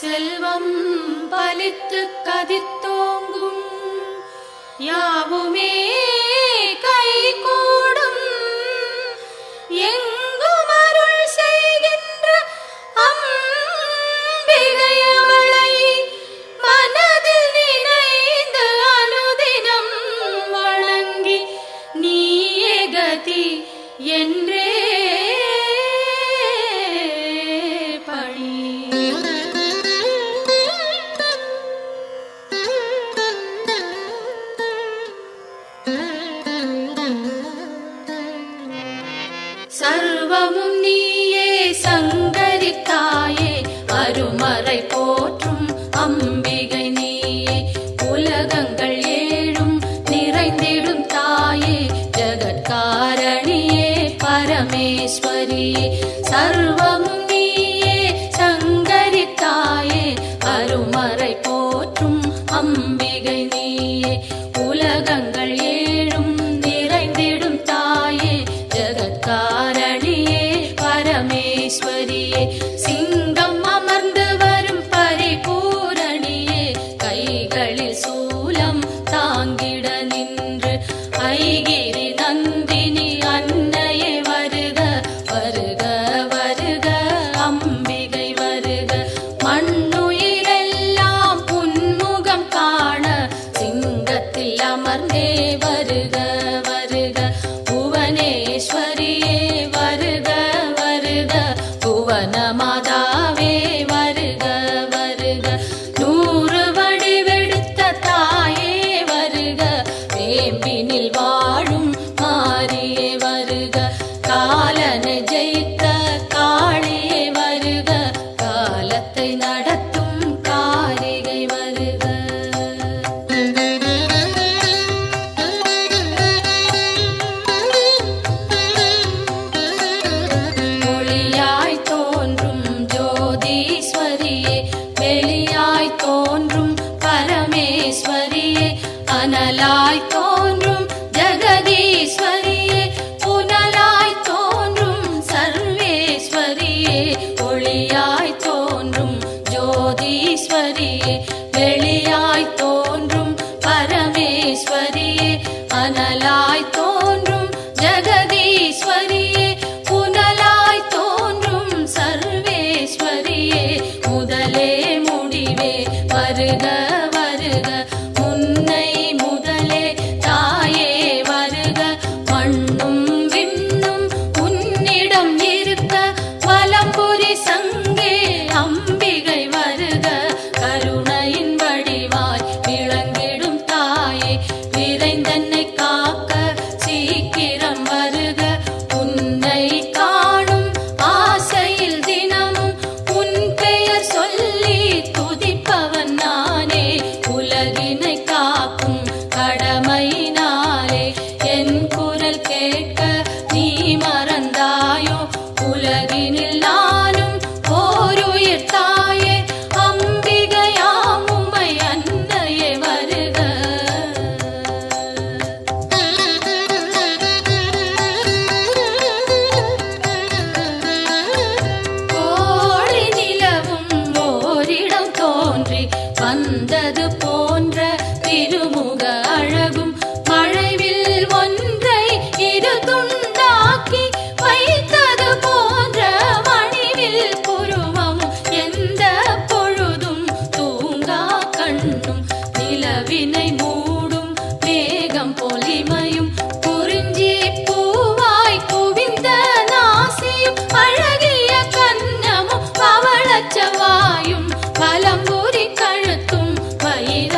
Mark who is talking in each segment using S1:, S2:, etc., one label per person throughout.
S1: செல்வம் பலித்து கதித்தோங்கும் யாவுமே கைகூடும் எங்கும் அருள் செய்கின்ற அம்பிகை அவளை மனதில் நினைந்து அனுதினம் வணங்கி நீயே கதி என்றே சர்வமும் நீயே சங்கரி தாயே அருமறை போற்றும் அம்பிகை நீயே உலகங்கள் ஏழும் நிறைந்திடும் தாயே ஜகத்காரணியே பரமேஸ்வரியே சர்வமும் நீயே சங்கரி தாயே அருமறை போற்றும் அம்பிகை நீயே உலகங்கள் ஏழும் நிறைந்திடும் தாயே ஜகத்காரணியே பரமேஸ்வரியே சிங்கம் அமர்ந்து வரும் பரிபூரணியே கைகளில் சூலம் தாங்கிட நின்று ஐகிரி நந்தினி அன்னையே வருக வருக வருக அம்பிகை வருக மண்ணுயிரெல்லாம் புன்முகம் காண சிங்கத்தில் அமர்ந்தே வருக வருக புவனேஸ்வரியே வருக வருக புவன மாதாவே வருக வருக நூறு வடிவெடுத்த தாயே வருக வேம்பினில் வாழும் மாரியே வருக காலனை ஜெயித்த காளியே வருக காலத்தை நடத்தும் காரிகை வருக ஒளியாய் தோன்றும் ஜோதீஸ்வரியே வெளியாய் தோன்றும் பரமேஸ்வரியே அனலாய் தோன்றும் ஜெகதீஸ்வரியே புனலாய் தோன்றும் சர்வேஸ்வரியே ஒளியாய் தோன்றும் ஜோதீஸ்வரியே வெளியாய் தோன்றும் பரமேஸ்வரியே அனலாய் தோன்றும் ஜெகதீஸ்வரியே புனலாய் தோன்றும் சர்வேஸ்வரியே முதலே முடிவே வருக வருக முன்னை முதலே தாயே வருக மண்ணும் விண்ணும் உன்னிடம் இருக்க வலம்புரி சங்கே அம்பிகை வருக கருணையின் வடிவாய் விளங்கிடும் தாயே விரைந்தன்னை காக்க சீக்கிரம் வருக உன்னை காணும் ஆசையில் தினமும் உன் பெயர் சொல்லி துதிப்பவன் நானே உலகினை காக்கும் கடமையினாலே என் குரல் கேட்க நீ மறந்தாயோ உலகினில் நானும் ஓருயிர் தாயே அம்பிகையாம் உமை அன்னையே வருக கோடி நிலவும் ஓரிடம் தோன்றி வந்தது போன்ற திருமுக அழகும் மழைவில் ஒன்றை இரு துண்டாக்கி வைத்தது போன்ற மணிவில் புருவமும் எந்த பொழுதும் தூங்கா கண்ணும் நிலவினை மூடும் மேகம் பொலிமையும் குறிஞ்சி பூவாய் குவிந்த நாசியும் அழகிய கன்னமும் பவளச்சவாயும் பலம்புரி கழுத்தும் வயிறு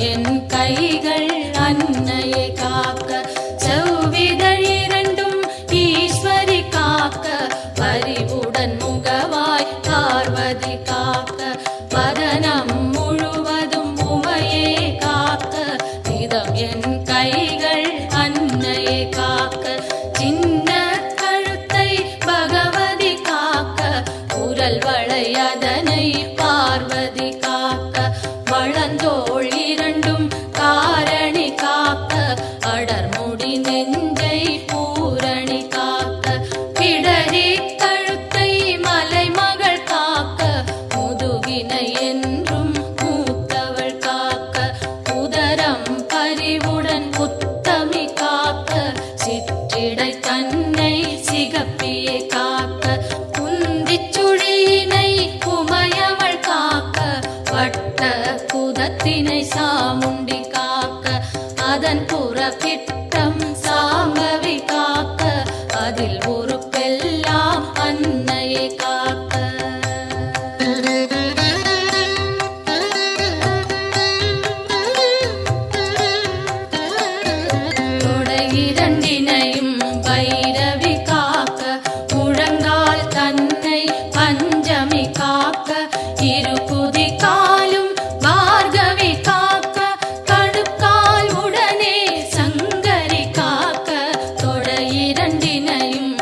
S1: என் கைகள் அன்னையை காக்க, செவ்விதழ் இரண்டும் ஈஸ்வரி காக்க, பரிவுடன் முகவாய் பார்வதி காக்க, வதனம் முழுவதும் உமையே காக்க, இதம் என் கைகள் அன்னையை காக்க, சின்ன கழுத்தை பகவதி காக்க, குரல் வளை அதனை பார்வதி காக்க, வளந்தோள் இரண்டும் காரணி காக்க, அடர்முடி நெஞ்சை பூரணி காக்க, பிடரி கழுத்தை மலைமகள் காக்க, முதுகினை என்றும் மூத்தவள் காக்க, உதரம் பரிவுடன் உத்தமி காக்க, சிற்றிடை தன்னை சிகப்பியை காக்க, குந்திச் சுழியினை உமையவள் காக்க, வட்ட குதத்தினை சாமுண்டி காக்க, அதன் புறப்பிட்டம் சாம்பவி காக்க, அதில் உறுப்பெல்லாம் அன்னையை காக்க. தொடை இரண்டினையும் பைரவி காக்க, முழங்கால் தன்னை பஞ்சமி காக்க, இரு குதி காலும் பார்கவி காக்க, கடுக்கால் உடனே சங்கரி காக்க, தொடை இரண்டினையும்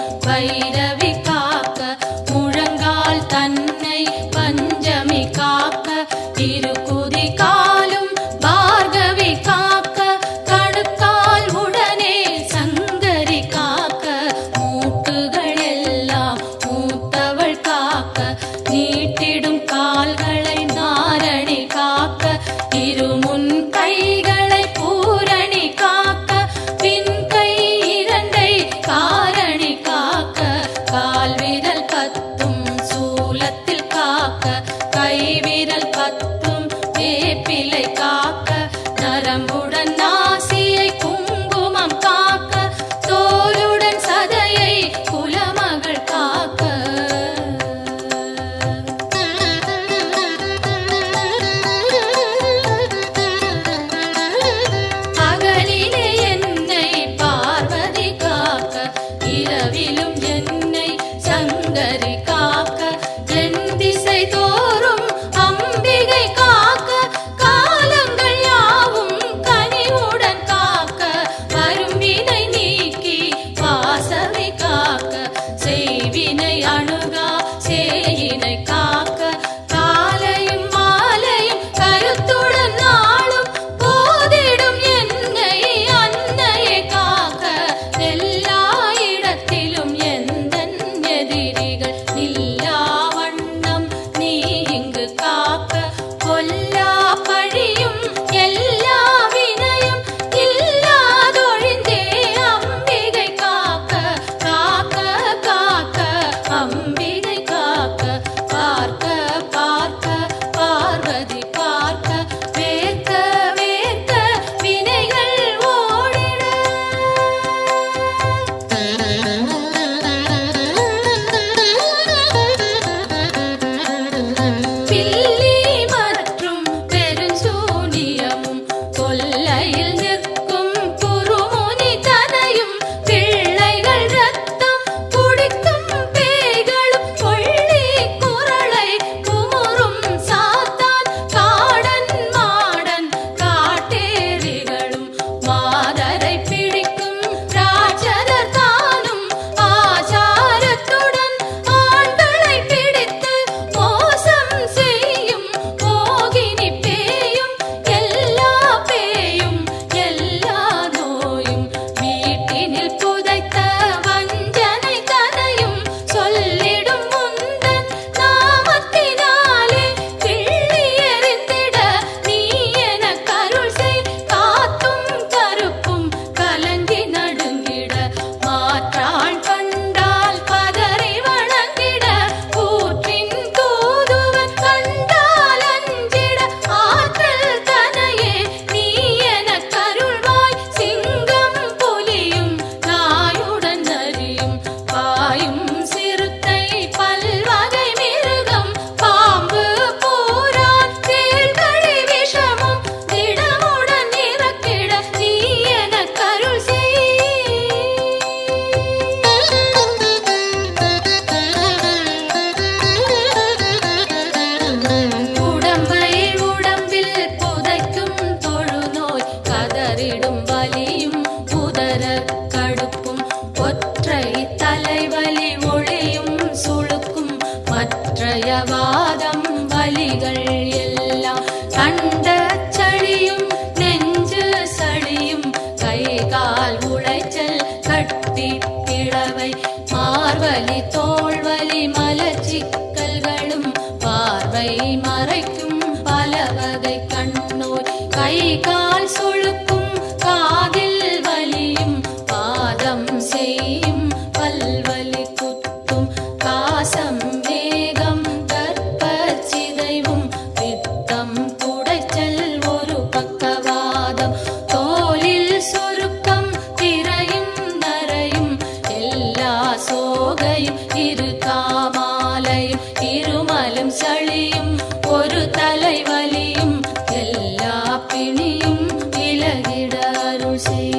S1: தோள்வலி மலச்சிக்கல்களும் பார்வை மறைக்கும் பலவகை கண்ணோய் கை கால் சுளுக்கும் காதில் வலியும் பாதம் செய்யும் பல்வலி குத்தும் காசம் வேகம் கர்ப்பச்சிதைவும் பித்தம் குடைச்சல் ஒரு பக்கவாதம் தோலில் சுருக்கம் திரையும் நரையும் எல்லா சோகையும் இரு காமாலையும் இருமலும் சளியும் ஒரு தலைவலியும் எல்லா பிணியும் விலகிட அருள் செய்.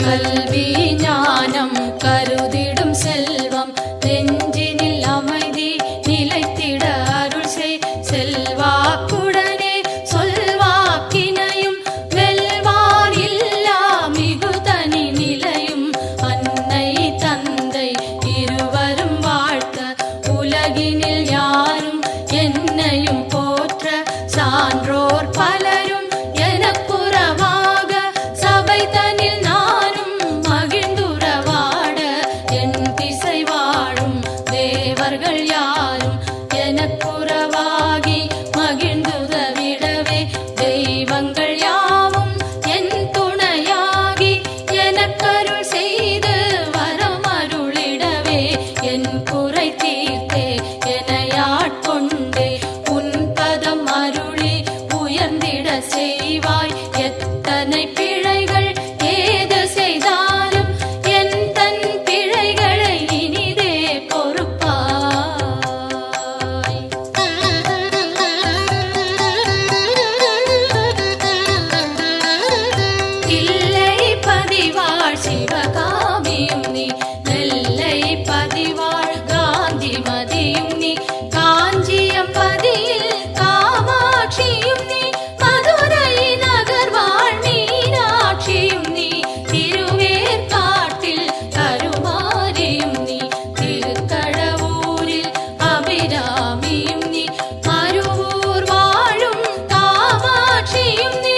S1: கல்வி ஞானம் கருதிடும் செல்வம் நெஞ்சினில் அமைதி நிலைத்திட அருள் செய். செல்வாக்குடனே சொல்வாக்கினையும் வெல்வார் இல்லா மிகுதனி நிலையும் அன்னை தந்தை இருவரும் வாழ்த்த உலகினில் யாரும் என்னையும் போற்ற சான்றோர் பலரும் எனக்குறவாக சபை தனில் நானும் மகிழ்ந்துறவாட என் திசை வாழும் தேவர்கள் யாரும் எனக்குறவாகி மகிழ்ந்துதவிடவே தெய்வங்கள் யாவும் என் துணையாகி எனக்கருள் செய்து வரமருளிடவே என் குறை தீர்த்தே எனையாட்கொண்டே உன் பதம் அருளி உயர்ந்திட செய்வாய். எத்தனை பிழைகள் ஏது செய்தாலும் என் தன் பிழைகளை இனிதே பொறுப்பாய். தில்லை பதிவாழ் சிவகாமியும் நீ நெல்லை பதிவாழ் காந்தி மதியும் நீ காஞ்சியம் பதியில் காமாட்சியும் நீ மதுரை நகர் வாழ் மீனாட்சியும் நீ திருவேற்காட்டில் கருமாரியும் நீ திருக்கடவூரில் அபிராமியும் நீ மருவூர் வாழும் காமாட்சியும் நீ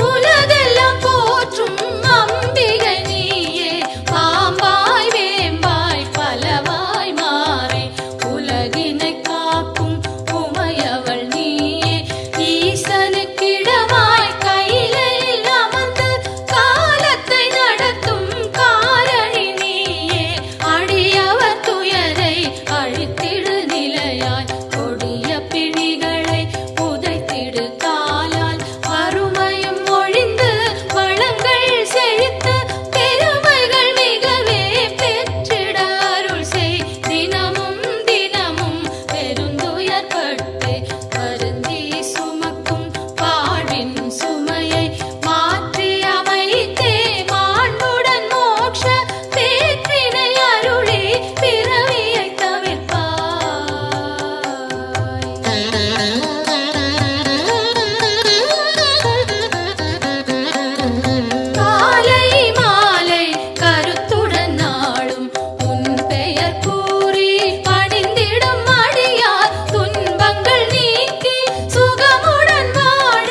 S1: உலகெல்லாம் போற்றும் அம்பிகை நீயே பாம்பாய் வேம்பாய் பலவாய் மாறி உலகினை காக்கும் உமையவள் நீயே ஈசனுக்கிடமாய் கையிலில் அமர்ந்து காலத்தை நடத்தும் காரணி நீயே அடியவர் துயரை அழித்திடு நிலையாய் கொடிய பிணிகளை உதைத்திடு காலால் வறுமையும் ஒழிந்து வளங்கள் செழித்து பெருமைகள் மிகவே பெற்றிட அருள் செய். தினமும் தினமும் பெருந்துயர்பட்டு வருந்தி சுமக்கும் வாழ்வின் சுமையை மாற்றி அமைத்தே மாண்புடன் மோட்ச பேற்றினை அருளி பிறவியை தவிர்ப்பாய். காலை மாலை கருத்துடன் நாளும் உன் பெயர் கூறி பணிந்திடும் அடியார் துன்பங்கள் நீக்கி சுகமுடன் வாழ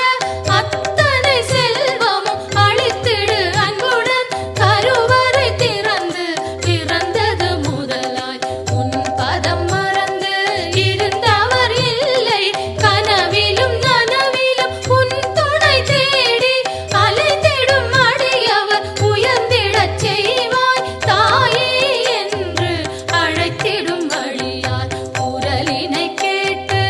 S1: அத்தனை செல்வமும் அளித்திடு அன்புடன் கருவறை திறந்து பிறந்தது முதலாய் உன் பதம் மறந்து இருந்தவர் இல்லை கனவிலும் நனவிலும் உன் துணை தேடி அலைந்திடும் அடியவர் உயர்ந்திடச் செய்வாய். தாயே என்று அழைத்திடும் வழியார் குரலினை கேட்டு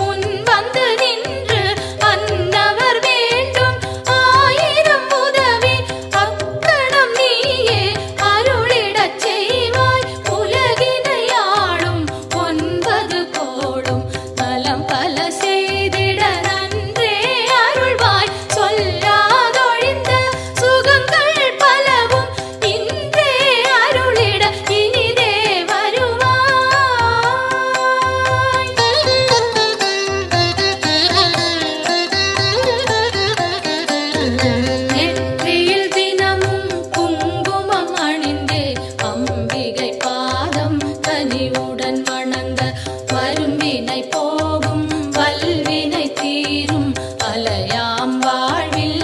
S1: உன் வந்து நின்று அன்னவர் வேண்டும் ஆயிரம் உதவி அக்கணம் நீயே அருளிடச் செய்வாய். உலகினை ஆளும் 9 கோடும் நலம் பல செய்திட நன்றே அருள்வாய். சொல்லாதொழிந்த சுகங்கள் பலவும் இன்றே அருளிட இனிதே வருவாய். நெற்றியில் தினமும் குங்குமம் அணிந்தே அம்பிகை பாதம் கனிவுடன் வணங்க வரும்பினை போகும் வல்வினை தீரும் அலையாம் வாழ்வில்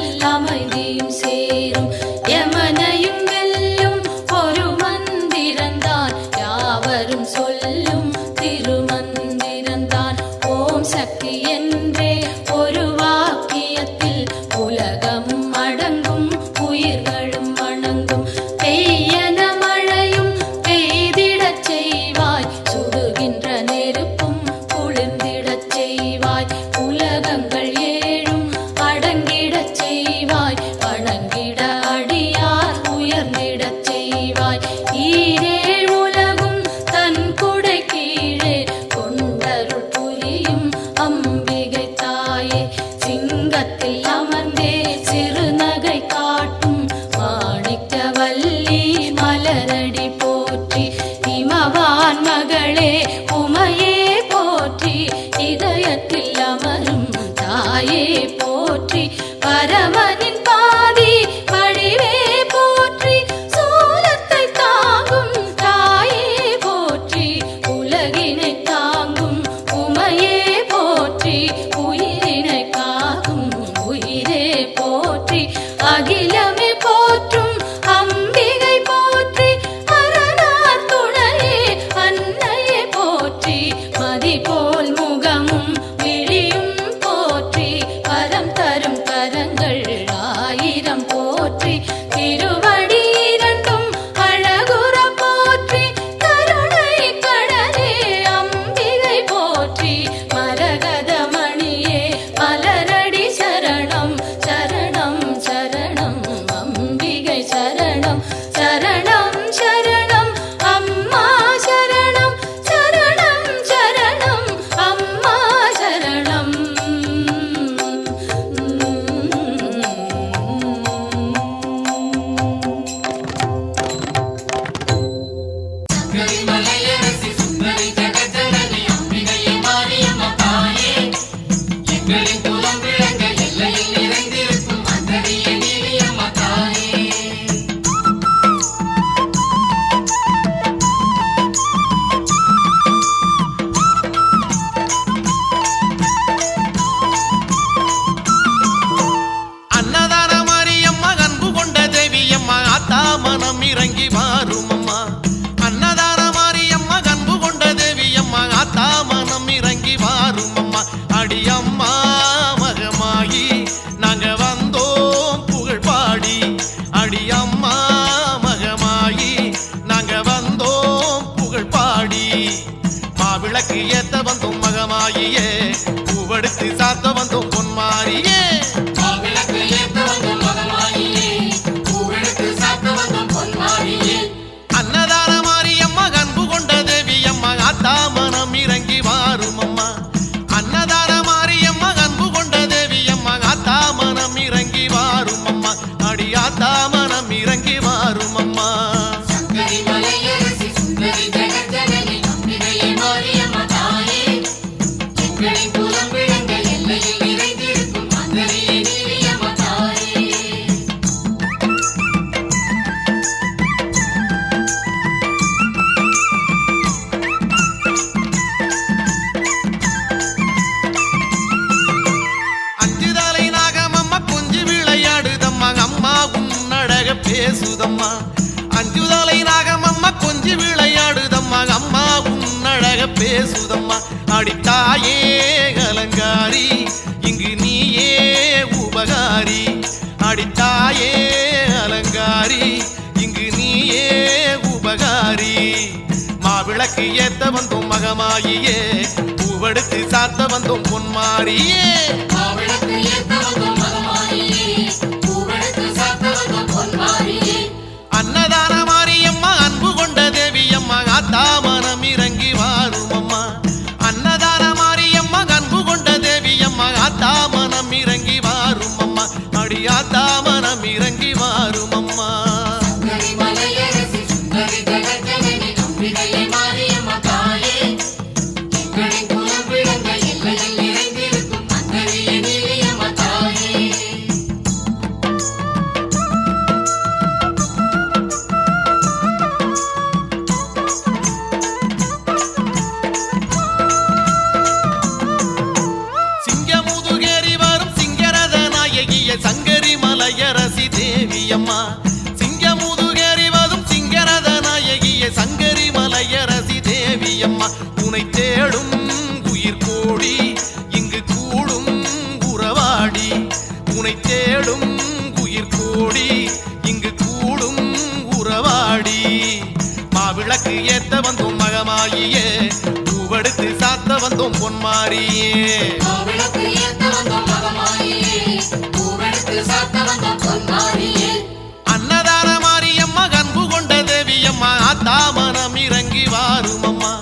S1: சொல்லும் திருமந்திரந்தான் ஓம் சக்தி என்றே ஒரு வாக்கியத்தில் உலகமும் அடங்கும் உயிர்களும் வணங்கும் பெய்யன மழையும் பெய்திடச் செய்வாய் சுடுகின்ற நெருப்பும் குளிர்ந்திடச் செய்வாய் உலகங்கள் ஏழும் அடங்கிடச் செய்வாய் வணங்கிட அடியார் உயர்ந்திடச் செய்வாய் ஈரேழ் உலகும் தன் குடை கீழே கொண்டருள் புரியும் அம்பிகை தாயே சிங்கத்தில் அமர்ந்தே சிறுநகை காட்டும் மாணிக்கவல்லி மலரடி போற்றி இமவான் மகளே உமையே போற்றி இதயத்தில் அமரும் தாயே போற்றி பரமனின் பாதி வடிவே போற்றி சூலத்தை தாங்கும் தாயே போற்றி உலகினை தாங்கும் உமையே போற்றி உயிரினை காக்கும் உயிரே போற்றி அகிலமே போற்றும் அம்பிகை போற்றி அரணார் துணையே அன்னையே போற்றி மதி போல் முகமும் விழியும் போற்றி வரம் தரும் கரங்கள் ஆயிரம் போற்றி திருவடி இரண்டும் அழகுற போற்றி கருணை கடலே அம்பிகை போற்றி மரகத மணியே மலரடி சரணம் சரணம் சரணம் அம்பிகை சரணம் சரணம் சரணம் அம்மா சரணம் சரணம் சரணம் அம்மா சரணம்
S2: மலையரசி சுந்தரி ஜெகஜனனி அம்பிகையே மாரியம்மா தாயே எங்களின் குலம் விளங்க எல்லையில் நிறைந்திருக்கும் அந்தரியே நீலியம்மா தாயே
S3: அன்னதான மாரியம்மா அன்பு கொண்ட தேவியம்மா ஆத்தா மனம் இறங்கி வாரும் அம்மா அன்னதான மாரியம்மா அன்பு கொண்ட தேவியம்மா ஆத்தா மனம் இறங்கி வாரும் அம்மா அடியம்மா மகமாயி நாங்க வந்தோம் புகழ் பாடி அடியம்மா மகமாயி நாங்க வந்தோம் புகழ் பாடி மாவிளக்கு ஏத்த வந்தோம் மகமாயியே பூவெடுத்து சாத்த வந்தோம் பொன்மாரியே
S2: மாவிளக்கு ஏத்த வந்தோம் மகமாயியே பூவெடுத்து சாத்த வந்தோம் பொன்மாரியே
S3: அன்னதான மாரியம்மா அன்பு கொண்ட தேவியம்மா ஆத்தா மனம் இறங்கி வாரும் அம்மா அன்னதான மாரியம்மா அன்பு கொண்ட தேவியம்மா ஆத்தா மனம் இறங்கி வாரும் அம்மா அடி ஆத்தா மனம் இறங்கி வாரும் அம்மா
S2: சங்கரி மலையரசி சுந்தரி ஜெகஜனனி அம்பிகையே மாரியம்மா தாயே எங்களின் குலம் விளங்க எல்லையில் நிறைந்திருக்கும் அந்தரியே நீலியம்மா தாயே
S3: அஞ்சுதலை நாகமம்மா கொஞ்சி விளையாடுதம்மா அம்மா உன்னழக பேசுதம்மா அஞ்சுதலை நாகமம்மா கொஞ்சி விளையாடுதம்மா அம்மா உன்னழக பேசுதம்மா அடித்தாயே அலங்காரி இங்கு நீயே உபகாரி அடித்தாயே அலங்காரி இங்கு நீயே உபகாரி மாவிளக்கு ஏத்த வந்தோம் மகமாயியே பூவெடுத்து சாத்த வந்தோம் பொன்மாரியே
S2: மாவிளக்கு ஏத்த வந்தோம் மகமாயியே பூவெடுத்து சாத்த வந்தோம் பொன்மாரியே
S3: அன்னதான மாரியம்மா அன்பு கொண்ட தேவியம்மா ஆத்தா மனம் இறங்கி வாரும் அம்மா அன்னதான மாரியம்மா அன்பு கொண்ட தேவியம்மா ஆத்தா மனம் இறங்கி வாரும் அம்மா அடி ஆத்தா மனம் இறங்கி வாரும் அம்மா
S2: சங்கரி மலையரசி சுந்தரி ஜெகஜனனி அம்பிகையே மாரியம்மா தாயே எங்களின் குலம் விளங்க எல்லையில் நிறைந்திருக்கும் அந்தரியே நீலியம்மா தாயே
S3: சிங்கமுதுகேறி வரும் சிங்கரத நாயகிய சங்கரி மலையரசி தேவி அம்மா உனை தேடும் உயிர் கோடி இங்கு கூடும் உறவாடி உனை தேடும் உயிர் கோடி இங்கு கூடும் உறவாடி மாவிளக்கு ஏத்த வந்தோம் மகமாயியே பூவெடுத்து சாத்த வந்தோம் பொன்மாரியே அன்னதான மாரியம்மா அன்பு கொண்ட தேவியம்மா ஆத்தா மனம் இறங்கி வாரும் அம்மா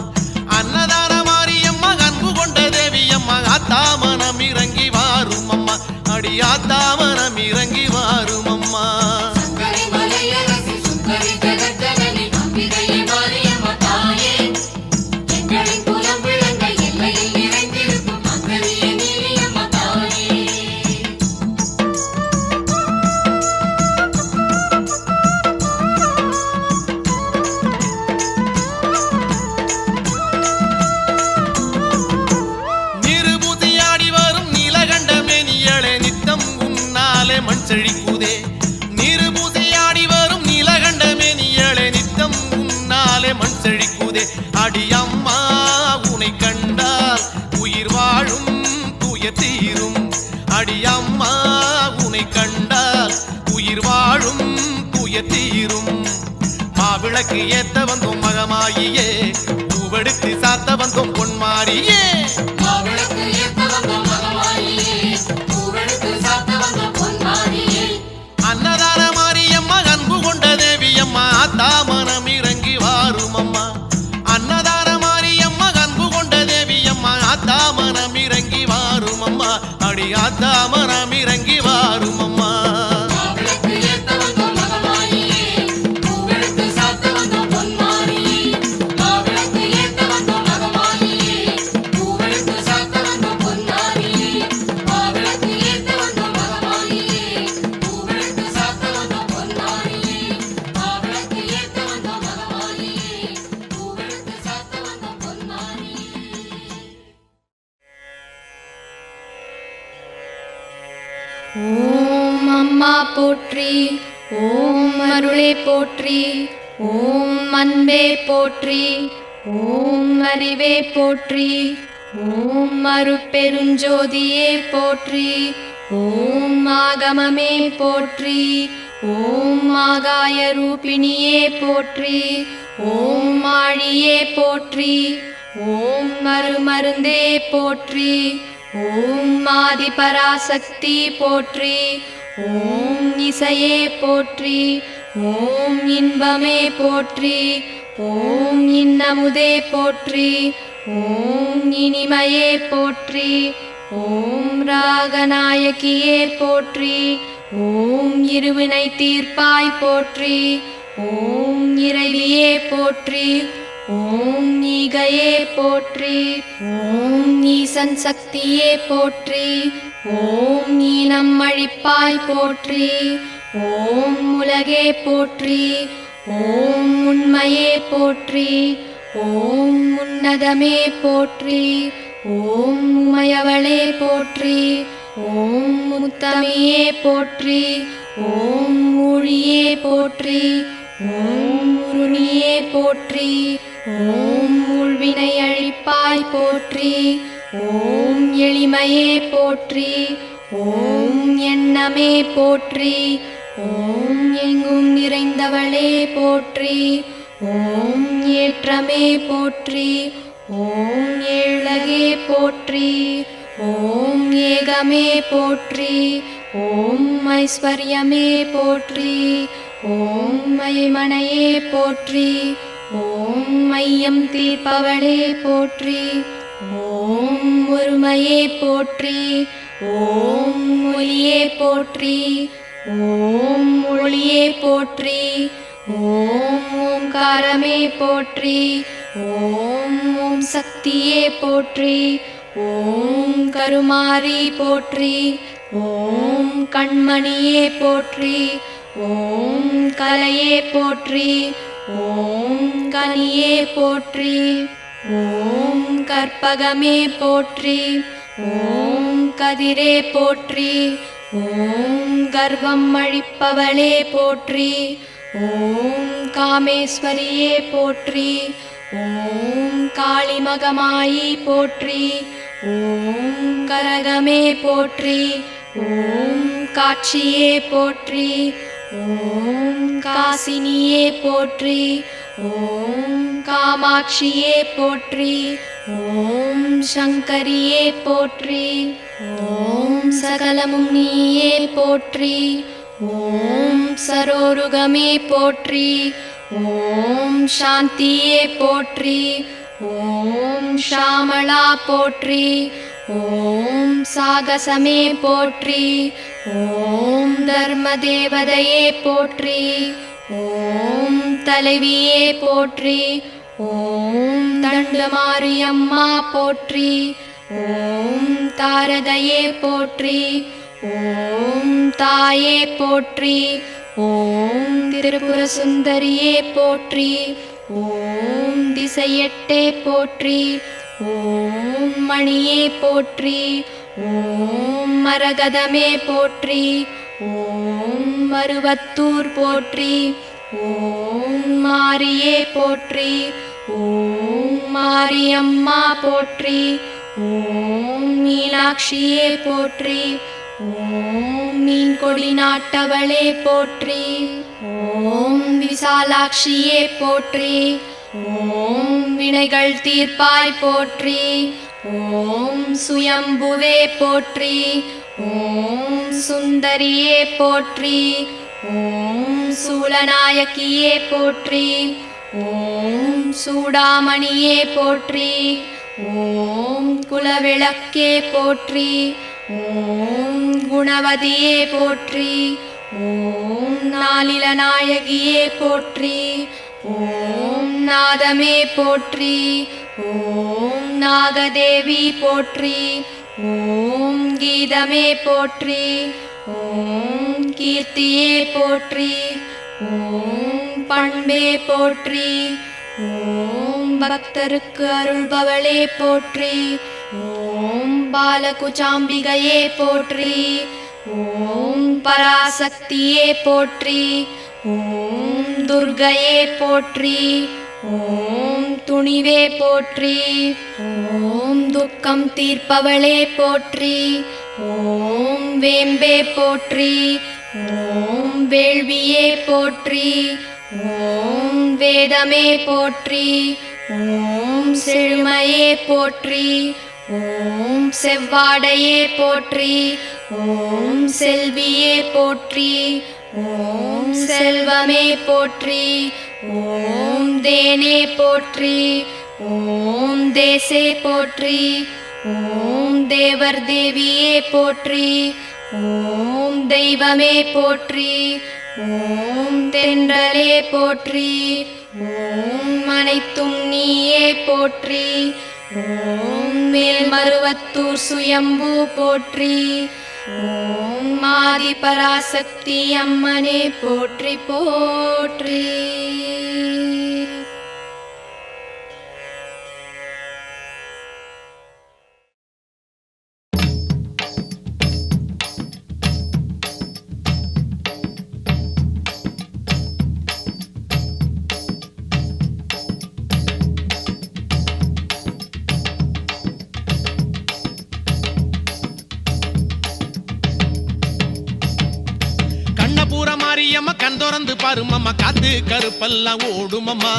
S3: அன்னதான மாரியம்மா அன்பு கொண்ட தேவியம்மா ஆத்தா மனம் இறங்கி வாரும் அம்மா அடி ஆத்தா மனம் இறங்கி வாரும் அம்மா மண் செழிக்குதே நீரு பூசையாடி வரும் நீலகண்டமே நீயளே நித்தம் உன்னாலே மண் செழிக்குதே அடி அம்மா உனை கண்டால் உயிர் வாழும் தூய தீரும் அடி அம்மா உனை கண்டால் உயிர் வாழும் தூய தீரும் மாவிளக்கு ஏத்த வந்தோம் மகமாயியே பூவெடுத்து சாத்த வந்தோம் பொன்மாரியே அன்னதான மாரியம்மா அன்பு கொண்ட தேவியம்மா ஆத்தா மனம் இறங்கி வாரும் அம்மா அன்னதான மாரியம்மா அன்பு கொண்ட தேவியம்மா ஆத்தா மனம் இறங்கி வாரும் அம்மா அடி ஆத்தா மனம் இறங்கி வாரும் அம்மா
S1: ஓம் அம்மா போற்றி ஓம் அருளே போற்றி ஓம் அன்பே போற்றி ஓம் அறிவே போற்றி ஓம் அருட்பெருஞ்சோதியே போற்றி ஓம் ஆகமமே போற்றி ஓம் ஆகாய ரூபிணியே போற்றி ஓம் ஆழியே போற்றி ஓம் அருமருந்தே போற்றி ஓம் ஆதி பராசக்தி போற்றி ஓம் இசையே போற்றி ஓம் இன்பமே போற்றி ஓம் இன்னமுதே போற்றி ஓம் இனிமையே போற்றி ஓம் ராகநாயகியே போற்றி ஓம் இருவினை தீர்ப்பாய் போற்றி ஓம் இறைவியே போற்றி ஓம் ஈகையே போற்றி ஓம் ஈசன் சக்தியே போற்றி ஓம் ஈனம் அழிப்பாய் போற்றி ஓம் உலகே போற்றி ஓம் உண்மையே போற்றி ஓம் உன்னதமே போற்றி ஓம் உமையவளே போற்றி ஓம் முத்தமியே போற்றி ஓம் ஊழியே போற்றி ஓம் உருணியே போற்றி ஓம் உள்வினை அழிப்பாய் போற்றி ஓம் எளிமையே போற்றி ஓம் எண்ணமே போற்றி ஓம் எங்கும் நிறைந்தவளே போற்றி ஓம் ஏற்றமே போற்றி ஓம் ஏழகே போற்றி ஓம் ஏகமே போற்றி ஓம் ஐஸ்வர்யமே போற்றி ஓம் மைமனையே போற்றி ஓம் மையம் தீர்ப்பவளே போற்றி ஓம் ஒருமையே போற்றி ஓம் ஒளியே போற்றி ஓம் ஒளியே போற்றி ஓம் ஓம்காரமே போற்றி ஓம் ஓம் சக்தியே போற்றி ஓம் கருமாரி போற்றி ஓம் கண்மணியே போற்றி ஓம் கலையே போற்றி ஓம் கனியே போற்றி ஓம் கற்பகமே போற்றி ஓம் கதிரே போற்றி ஓம் கர்வம் அழிப்பவளே போற்றி ஓம் காமேஸ்வரியே போற்றி ஓம் காளிமகமாயி போற்றி. ஓம் கரகமே போற்றி. ஓம் காட்சியே போற்றி. ஓம் காசினியே போற்றி. ஓம் காமாட்சியே போற்றி. ஓம் சங்கரியே போற்றி. ஓம் சகலமும் நீயே போற்றி. ஓம் சரோருகமே போற்றி. ஓம் சாந்தியே போற்றி. ஓம் ஷாமளா போற்றி. ஓம் சாகசமே போற்றி. ஓம் தர்மதேவதையே போற்றி. ஓம் தலைவியே போற்றி. ஓம் தண்டமாரியம்மா போற்றி. ஓம் தாரதையே போற்றி. ஓம் தாயே போற்றி. ஓம் திரிபுர சுந்தரியே போற்றி. ஓம் திசையெட்டே போற்றி. ஓம் மணியே போற்றி. ஓம் மரகதமே போற்றி. ஓம் மருவத்தூர் போற்றி. ஓம் மாரியே போற்றி. ஓம் மாரியம்மா போற்றி. ஓம் மீனாட்சியே போற்றி. ஓம் மீன்கொடி நாட்டவளே போற்றி. ஓம் விசாலாட்சியே போற்றி. ஓம் வினைகள் தீர்ப்பாய் போற்றி. ஓம் சுயம்புவே போற்றி. ஓம் சுந்தரியே போற்றி. ஓம் சூலநாயகியே போற்றி. ஓம் சூடாமணியே போற்றி. ஓம் குலவிளக்கே போற்றி. ஓம் குணவதியே போற்றி. ஓம் நாளிலநாயகியே போற்றி. ஓம் நாதமே போற்றி. ஓம் நாகதேவி போற்றி. ஓம் கீதமே போற்றி. ஓம் கீர்த்தியே போற்றி. ஓம் பண்பே போற்றி. ஓம் பக்தருக்கு அருள்பவளே போற்றி. ஓம் பாலகுச்சாம்பிகையே போற்றி. ஓம் பராசக்தியே போற்றி. ஓம் துர்க்கையே போற்றி. ஓம் துணிவே போற்றி. ஓம் துக்கம் தீர்ப்பவளே போற்றி. ஓம் வேம்பே போற்றி. ஓம் வேள்வியே போற்றி. ஓம் வேதமே போற்றி. ஓம் செழுமையே போற்றி. ஓம் செவ்வாடையே போற்றி. ஓம் செல்வியே போற்றி. ஓம் செல்வமே போற்றி. ஓம் தேனே போற்றி. ஓம் தேசே போற்றி. ஓம் தேவர் தேவியே போற்றி. ஓம் தெய்வமே போற்றி. ஓம் தென்றலே போற்றி. ஓம் அனைத்தும் நீயே போற்றி. ஓம் மேல்மருவத்தூர் சுயம்பு போற்றி. ஓம் ஆதி பராசக்தி அம்மனே போற்றி போற்றி.
S3: மாரியம்மா கண் திறந்து பாருமம்மா, காத்து கருப்பெல்லாம் ஓடுமம்மா.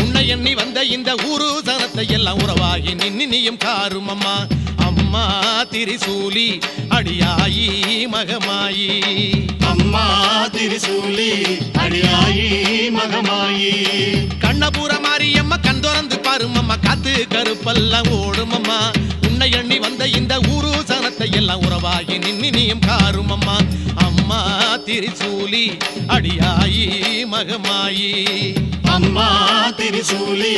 S3: உன்னை எண்ணி வந்த இந்த ஊரு சனத்தை எல்லாம் உறவாகி நின்னியும் காருமம்மா. அம்மா திரிசூலி அடியாயி மகமாயி.
S4: அம்மா திரிசூலி அடியாயி மகமாயி.
S3: கண்ணபுர மாரியம்மா கண் திறந்து பாருமம்மா, காத்து கருப்பெல்லாம் ஓடுமம்மா. உன்னை எண்ணி வந்த இந்த ஊரு சனத்தை எல்லாம் உறவாகி நின்னியும் காருமம்மா. அம்மா திரிசூலி அடியாயி மகமாயி.
S4: அம்மா திரிசூலி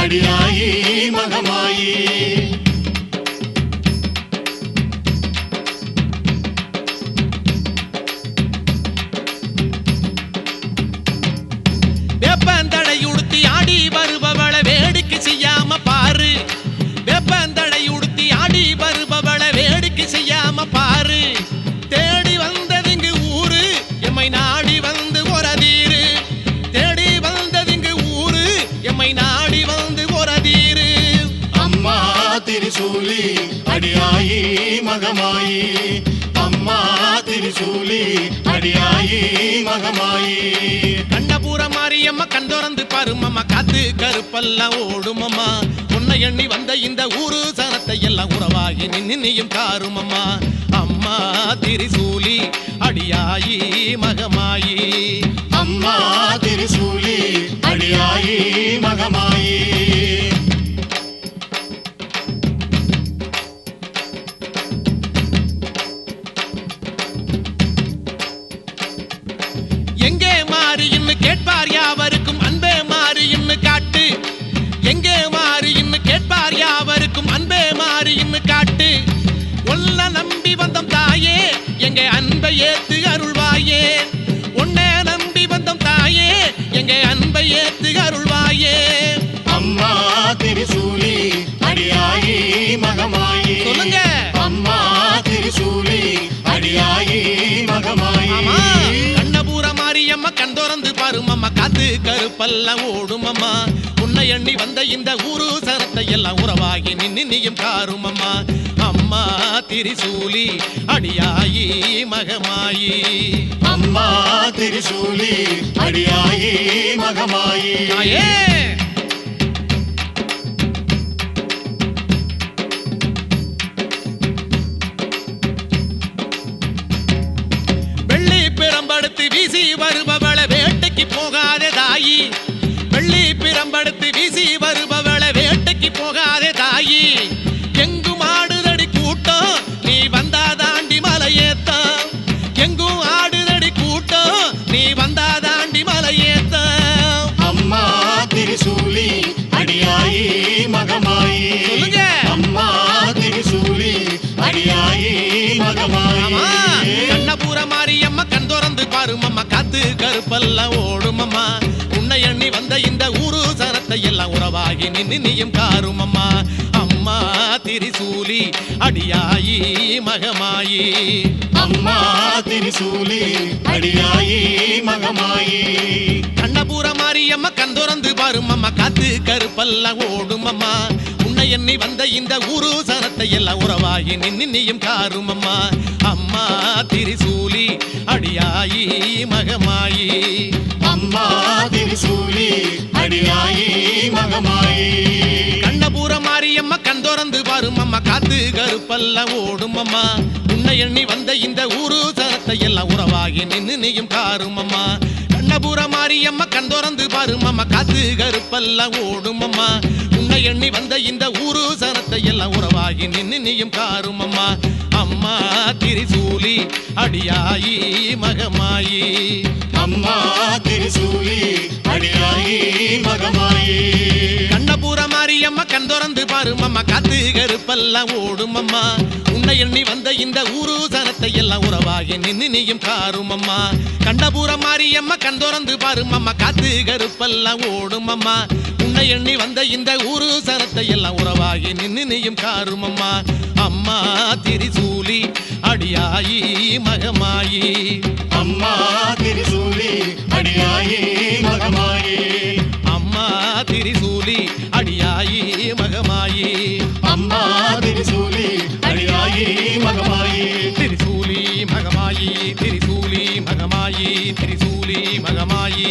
S4: அடியாயி மகமாயி.
S3: வேப்பந்தடை உடுத்தி ஆடி வருபவள வேடிக்கை செய்யாம பாரு. வேப்பந்தடை உடுத்தி ஆடி வருபவள வேடிக்கை செய்யாம பாரு. தேடி வந்ததிங்கு ஊரு எம்மை நாடி வந்து ஒரதீரு. தேடி வந்ததிங்கு ஊரு எம்மை நாடி வந்து ஒரதீரு.
S4: திரிசூலி அடியாயி மகமாயி அம்மா திரிசூலி அடியாயி மகமாயி
S3: கண்ணபுர மாரியம்மா கண் திறந்து பாருமம்மா காத்து கருப்பெல்லாம் ஓடுமம்மா உன்னை எண்ணி வந்த இந்த ஊரு சனத்தை எல்லாம் உறவாகி நின்னியும் காருமம்மா அம்மா திரிசூலி அடியாயி மகமாயி
S4: அம்மா திரிசூலி அடியாயி மகமாயி
S3: எங்கே மாறின்னு கேட்பார் யாவருக்கும் அன்பே மாறின்னு காட்டு எங்கே மாறின்னு கேட்பார் யாவருக்கும் அன்பே மாறின்னு காட்டு ஒல்ல நம்பி வந்தோம் தாயே எங்க அன்பை ஏத்து அருள்வாயே உன்னை நம்பி வந்தோம் தாயே எங்க அன்பை ஏத்து அருள்வாயே
S4: அம்மா திரிசூலி அடியாயி மகமாயி
S3: சொல்லுங்க
S4: அம்மா திரிசூலி அடியாயி மகமாயி
S3: ஆமா கண்ணபுர மாரியம்மா கண் திறந்து பாருமம்மா காத்து கருப்பெல்லாம் ஓடுமம்மா உன்னை எண்ணி வந்த இந்த ஊரு சனத்தை எல்லாம் உறவாகி நின்னியும் காருமம்மா அம்மா திரிசூலி அடியாயி மகமாயி
S4: அம்மா திரிசூலி அடியாயி மகமாயி
S3: தாயே வெள்ளி பிரம்படுத்து வீசி வருபவள வேட்டைக்கு போகாதே தாயி வெள்ளி பிரம்படுத்து வீசி வருபவள வேட்டைக்கு போகாதே தாயி எங்கும் ஆடுதடி கூட்டம் நீ வந்தா தாண்டி மலையேத்தம் எங்கும் ஆடுதடி கூட்டம் நீ வந்தா தாண்டி மலையேத்தம்
S4: அம்மா திரிசூலி அடியாயி மகமாயி
S3: சொல்லுங்க.
S4: அம்மா திரிசூலி அடியாயி மகமாயி
S3: ஆமா கண்ணபுர மாரியம்மா கண் திறந்து பாருமம்மா காத்து கருப்பெல்லாம் ஓடுமம்மா உன்னை எண்ணி வந்த இந்த ஊரு சனத்தை எல்லாம் உறவாகி நின்னியும் காருமம்மா அம்மா திரிசூலி அடியாயி மகமாயி
S4: அம்மா திரிசூலி அடியாயி மகமாயி
S3: கண்ணபுர மாரியம்மா கண் திறந்து பாருமம்மா காத்து கருப்பெல்லாம் ஓடுமம்மா உன்னை எண்ணி வந்த இந்த ஊரு சனத்தை எல்லாம் உறவாகி நின்னியும் காருமம்மா அம்மா திரிசூலி அடியாயி மகமாயி
S4: அம்மா திரிசூலி அடியாயி மகமாயி
S3: கண்ணபுர மாரியம்மா கண் திறந்து பாருமம்மா காத்து கருப்பெல்லாம் ஓடுமம்மா உன்னை எண்ணி வந்த இந்த ஊரு சனத்தை எல்லாம் உறவாகி நின்னியும் காருமம்மா கண்ணபுர மாரியம்மா கண் திறந்து பாருமம்மா காத்து கருப்பெல்லாம் ஓடுமம்மா உன்னை எண்ணி வந்த இந்த ஊரு சனத்தை எல்லாம் உறவாகி நின்னியும் காருமம்மா அம்மா திரிசூலி அடியாயி மகமாயி
S4: அம்மா திரிசூலி அடியாயி மகமாயி
S3: கண்ணபுர மாரியம்மா கண் திறந்து பாருமம்மா காத்து கருப்பெல்லாம் ஓடுமம்மா உன்னை எண்ணி வந்த இந்த ஊரு சனத்தை எல்லாம் உறவாகி நின்னியும் காருமம்மா கண்ணபுர மாரியம்மா கண் திறந்து பாருமம்மா காத்து கருப்பெல்லாம் ஓடுமம்மா உன்னை எண்ணி வந்த இந்த ஊரு சனத்தை எல்லாம் உறவாகி நின்னியும் காருமம்மா அம்மா திரிசூலி அடியாயி மகமாயி
S4: அம்மா திரிசூலி அடியாயி மகமாயி
S3: அம்மா திரிசூலி அடியாயி மகமாயி
S4: அம்மா திரிசூலி அடியாயி மகமாயி
S3: திரிசூலி மகமாயி திரிசூலி மகமாயி திரிசூலி மகமாயி